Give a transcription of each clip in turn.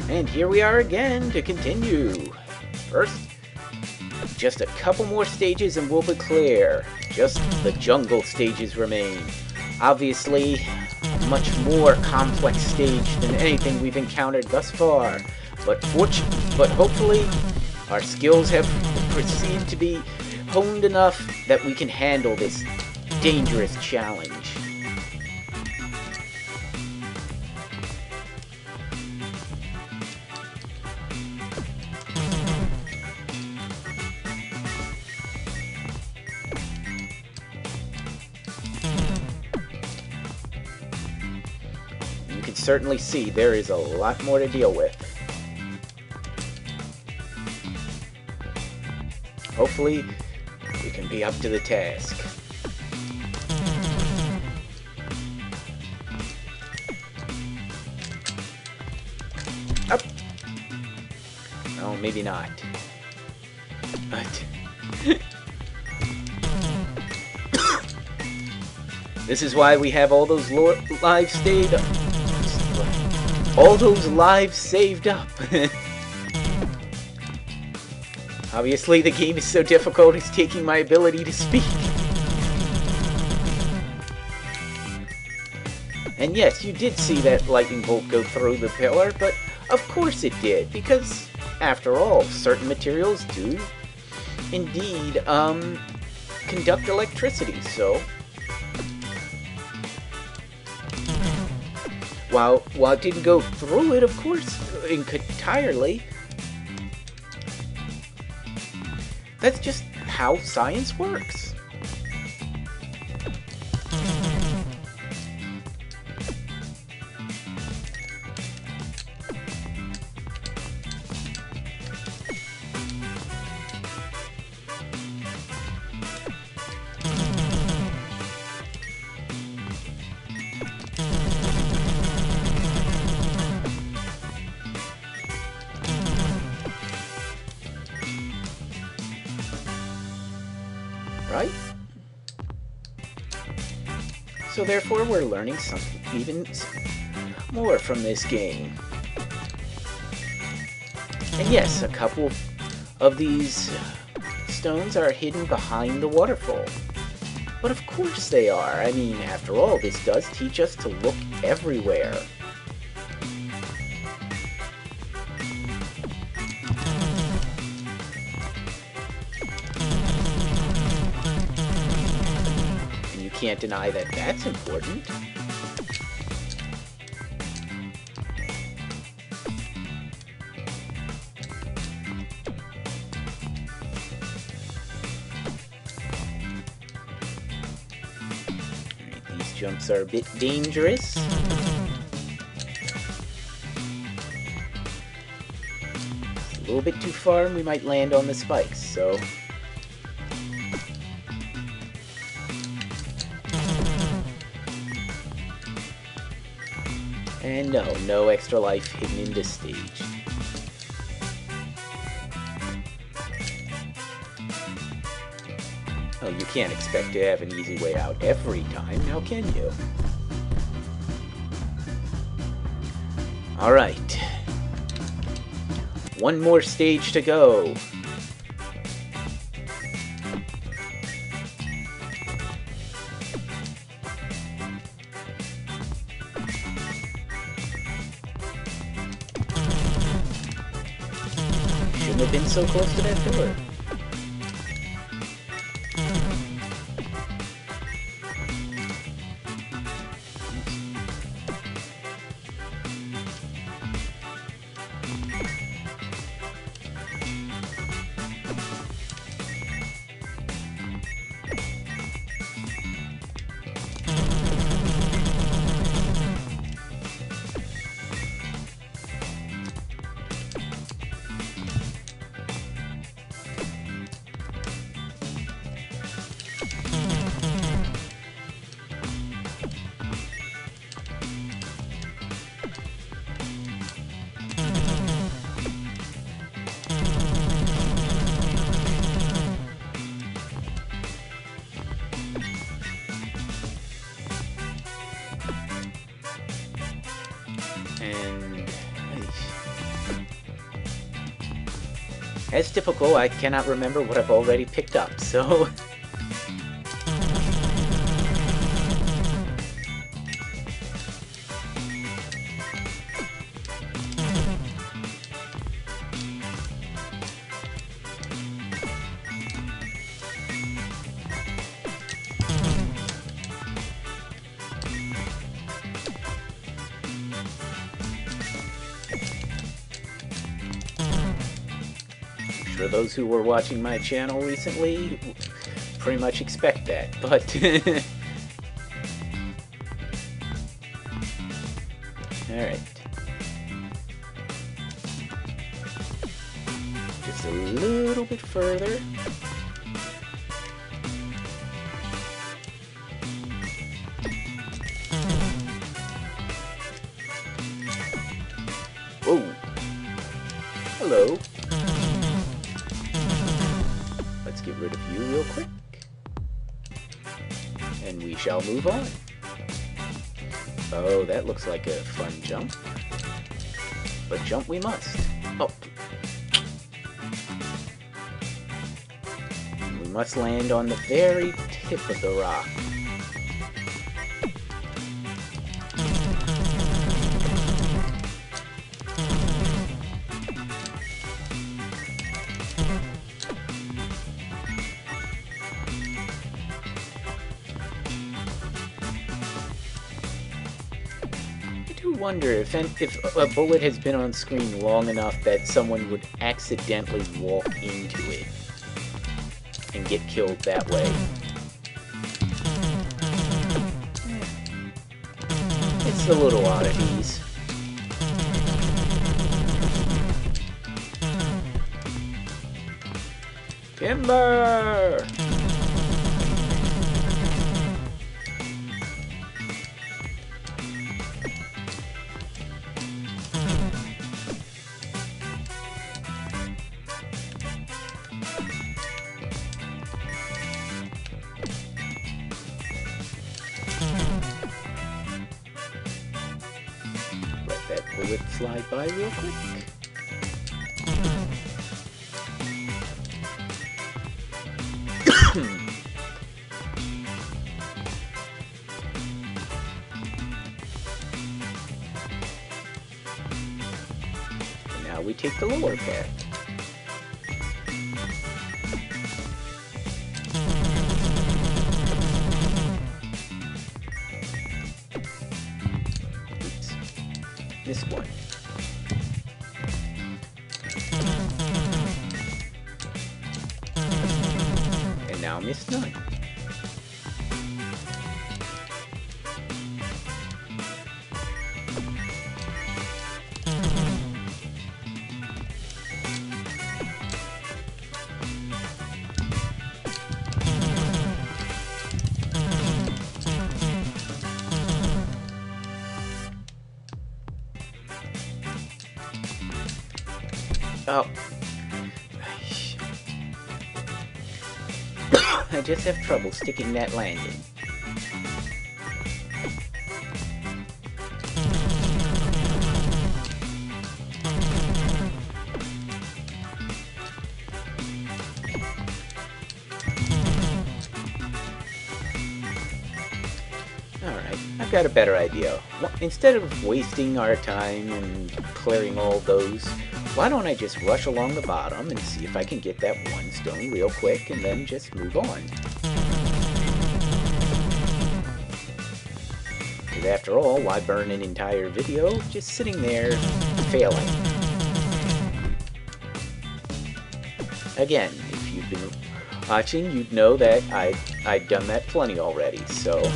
And here we are again to continue. First, just a couple more stages and we'll be clear. Just the jungle stages remain. Obviously, a much more complex stage than anything we've encountered thus far. But hopefully, our skills have proceeded to be honed enough that we can handle this dangerous challenge. You can certainly see there is a lot more to deal with. Hopefully, we can be up to the task. Up! Oh, maybe not. But... this is why we have all those lives saved up. All those lives saved up. Obviously, the game is so difficult, it's taking my ability to speak. And yes, you did see that lightning bolt go through the pillar, but of course it did, because, after all, certain materials do indeed conduct electricity, so... While it didn't go through it, of course, entirely, that's just how science works. Right? So therefore we're learning something even more from this game. And yes, a couple of these stones are hidden behind the waterfall. But of course they are. I mean, after all, this does teach us to look everywhere. Can't deny that that's important. Alright, these jumps are a bit dangerous. It's a little bit too far and we might land on the spikes, so... And no extra life hidden in this stage. Oh, you can't expect to have an easy way out every time, now can you? Alright. One more stage to go. Have been so close to that pillar. As typical, I cannot remember what I've already picked up, so... For those who were watching my channel recently, pretty much expect that, but... Alright. Just a little bit further. Whoa! Hello. Let's get rid of you real quick. And we shall move on. Oh, that looks like a fun jump. But jump we must. Oh. We must land on the very tip of the rock. I wonder if a bullet has been on screen long enough that someone would accidentally walk into it and get killed that way. It's the little oddities. Timber! Let that bullet slide by real quick. And now we take the lower path. This one. And now miss none. Oh. I just have trouble sticking that landing. Alright, I've got a better idea. Instead of wasting our time and clearing all those, why don't I just rush along the bottom and see if I can get that one stone real quick and then just move on. Because after all, why burn an entire video just sitting there failing? Again, if you've been watching, you'd know that I'd done that plenty already, so...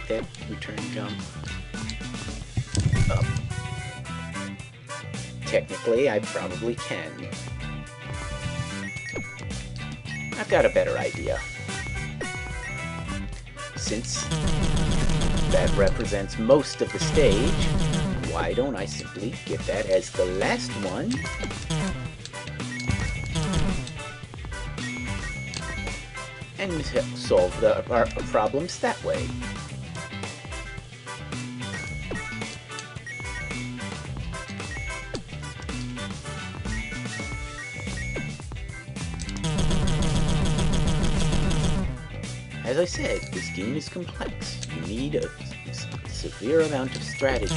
that return jump up. Technically, I probably can. I've got a better idea. Since that represents most of the stage, why don't I simply get that as the last one? and solve our problems that way. As I said, this game is complex. You need a severe amount of strategy.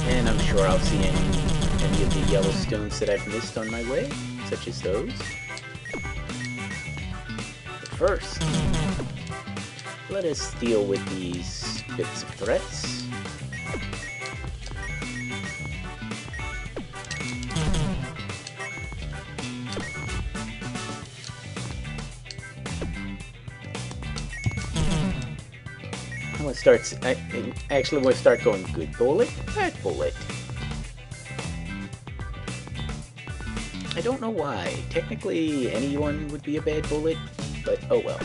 And I'm sure I'll see any of the yellow stones that I've missed on my way, such as those. But first, let us deal with these bits of threats. Actually, we'll start going good bullet, bad bullet. I don't know why. Technically, anyone would be a bad bullet, but oh well.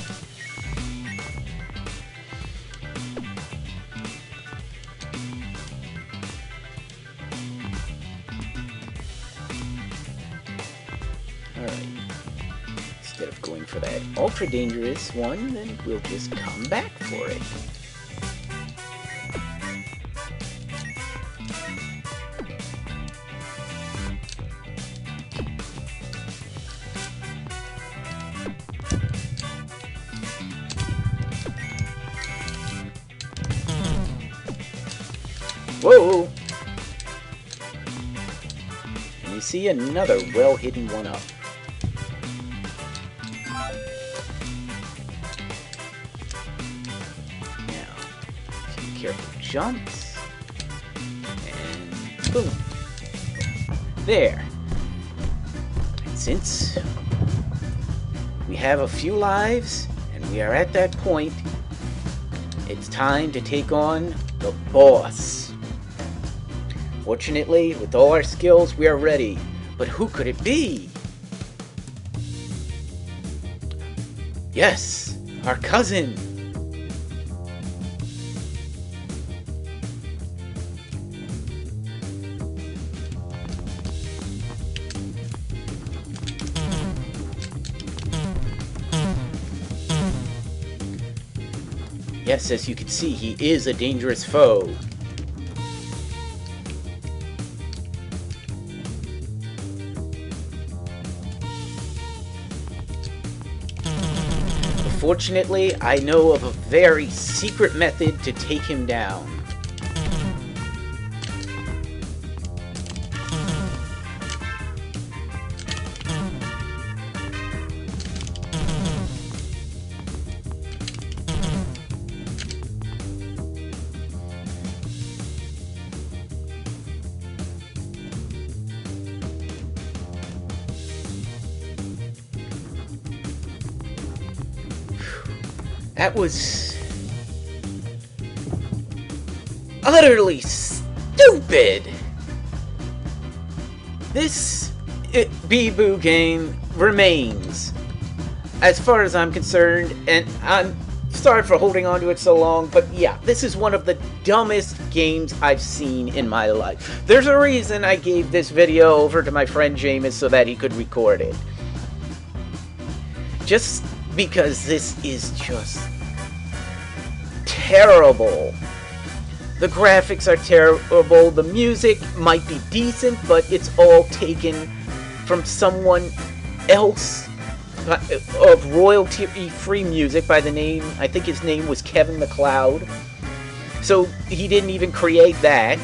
Alright. Instead of going for that ultra dangerous one, then we'll just come back for it. Whoa! And you see another well-hidden one up. Now, a few careful jumps. And boom! There! And since we have a few lives, and we are at that point, it's time to take on the boss. Fortunately, with all our skills, we are ready. But who could it be? Yes, our cousin. Yes, as you can see, he is a dangerous foe. Fortunately, I know of a very secret method to take him down. That was utterly stupid. This Bibou game remains, as far as I'm concerned, and I'm sorry for holding on to it so long, but yeah, this is one of the dumbest games I've seen in my life. There's a reason I gave this video over to my friend James so that he could record it. Just because this is just terrible. The graphics are terrible, the music might be decent, but it's all taken from someone else of royalty-free music by the name, I think his name was Kevin MacLeod. So he didn't even create that.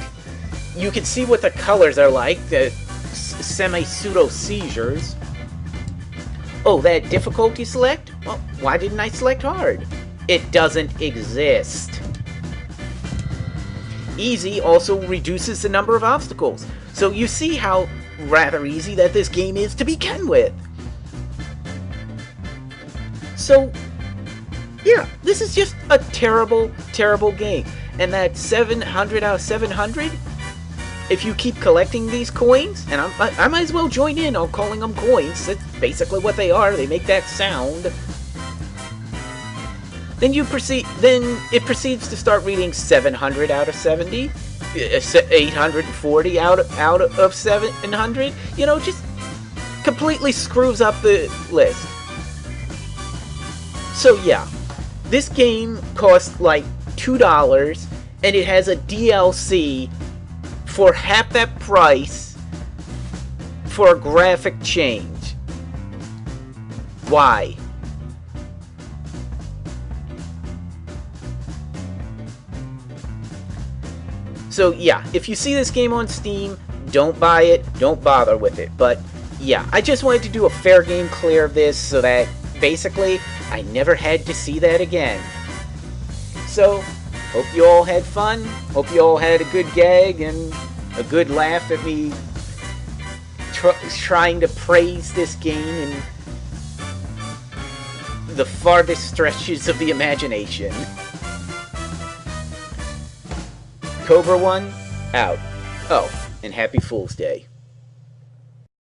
You can see what the colors are like, the semi-pseudo seizures. Oh, that difficulty select? Well, why didn't I select hard? It doesn't exist. easy also reduces the number of obstacles. So you see how rather easy that this game is to begin with. So, yeah, this is just a terrible, terrible game. And that 700 out of 700, if you keep collecting these coins, and I might as well join in on calling them coins. That's basically what they are. They make that sound. Then it proceeds to start reading 700 out of 70, 840 out of 700. You know, just completely screws up the list. So yeah, this game costs like $2, and it has a DLC for half that price for a graphic change. Why? So yeah, if you see this game on Steam, don't buy it, don't bother with it. But yeah, I just wanted to do a fair game clear of this so that basically I never had to see that again. So, hope you all had fun, hope you all had a good gag and a good laugh at me trying to praise this game in the farthest stretches of the imagination. Cobra 1, out. Oh, and Happy Fool's Day.